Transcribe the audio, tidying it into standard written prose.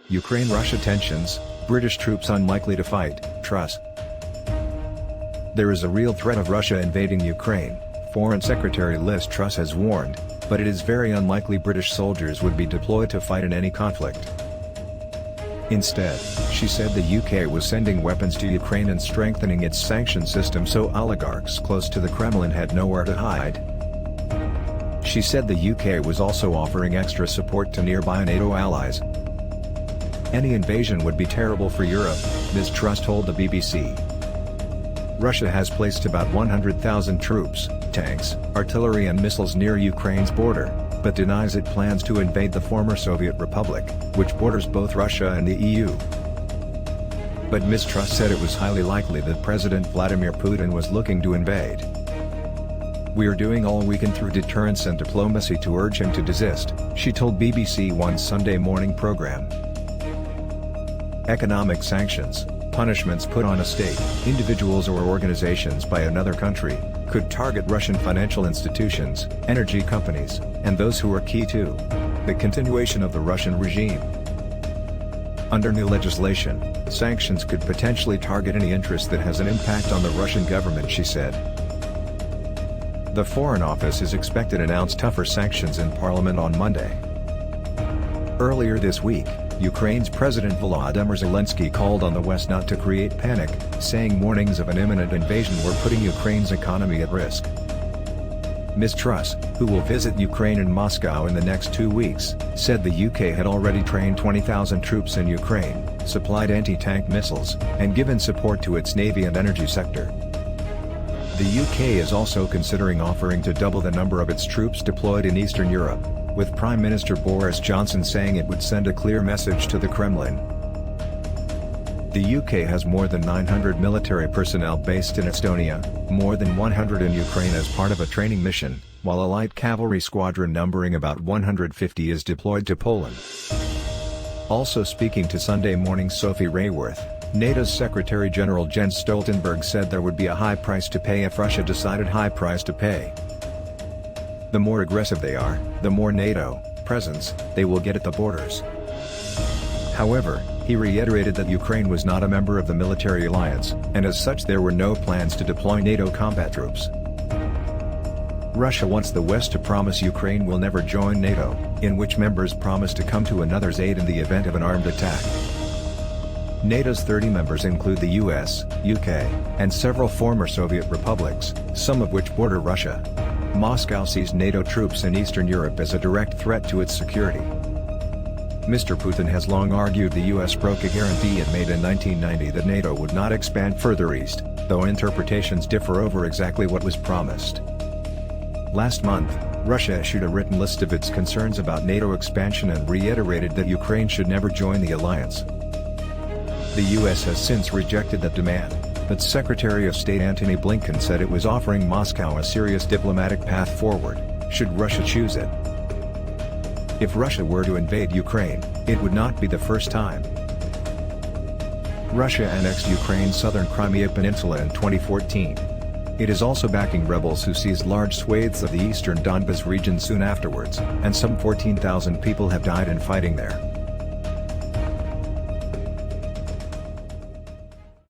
Ukraine-Russia tensions, British troops unlikely to fight, Truss. There is a real threat of Russia invading Ukraine, Foreign Secretary Liz Truss has warned, but it is very unlikely British soldiers would be deployed to fight in any conflict. Instead, she said the UK was sending weapons to Ukraine and strengthening its sanction system so oligarchs close to the Kremlin had nowhere to hide. She said the UK was also offering extra support to nearby NATO allies. Any invasion would be terrible for Europe, Ms. Truss told the BBC. Russia has placed about 100,000 troops, tanks, artillery and missiles near Ukraine's border, but denies it plans to invade the former Soviet Republic, which borders both Russia and the EU. But Ms. Truss said it was highly likely that President Vladimir Putin was looking to invade. "We are doing all we can through deterrence and diplomacy to urge him to desist," she told BBC One's Sunday morning program. Economic sanctions, punishments put on a state, individuals or organizations by another country, could target Russian financial institutions, energy companies, and those who are key to the continuation of the Russian regime. Under new legislation, sanctions could potentially target any interest that has an impact on the Russian government, she said. The Foreign Office is expected to announce tougher sanctions in Parliament on Monday. Earlier this week, Ukraine's President Volodymyr Zelensky called on the West not to create panic, saying warnings of an imminent invasion were putting Ukraine's economy at risk. Ms. Truss, who will visit Ukraine and Moscow in the next 2 weeks, said the UK had already trained 20,000 troops in Ukraine, supplied anti-tank missiles, and given support to its navy and energy sector. The UK is also considering offering to double the number of its troops deployed in Eastern Europe, with Prime Minister Boris Johnson saying it would send a clear message to the Kremlin. The UK has more than 900 military personnel based in Estonia, more than 100 in Ukraine as part of a training mission, while a light cavalry squadron numbering about 150 is deployed to Poland. Also speaking to Sunday Morning's Sophie Rayworth, NATO's Secretary General Jens Stoltenberg said there would be a high price to pay if Russia decided high price to pay. The more aggressive they are, the more NATO presence they will get at the borders. However, he reiterated that Ukraine was not a member of the military alliance, and as such there were no plans to deploy NATO combat troops. Russia wants the West to promise Ukraine will never join NATO, in which members promise to come to another's aid in the event of an armed attack. NATO's 30 members include the US, UK, and several former Soviet republics, some of which border Russia. Moscow sees NATO troops in Eastern Europe as a direct threat to its security. Mr. Putin has long argued the US broke a guarantee it made in 1990 that NATO would not expand further east, though interpretations differ over exactly what was promised. Last month, Russia issued a written list of its concerns about NATO expansion and reiterated that Ukraine should never join the alliance. The US has since rejected that demand, but Secretary of State Antony Blinken said it was offering Moscow a serious diplomatic path forward, should Russia choose it. If Russia were to invade Ukraine, it would not be the first time. Russia annexed Ukraine's southern Crimea Peninsula in 2014. It is also backing rebels who seized large swathes of the eastern Donbas region soon afterwards, and some 14,000 people have died in fighting there.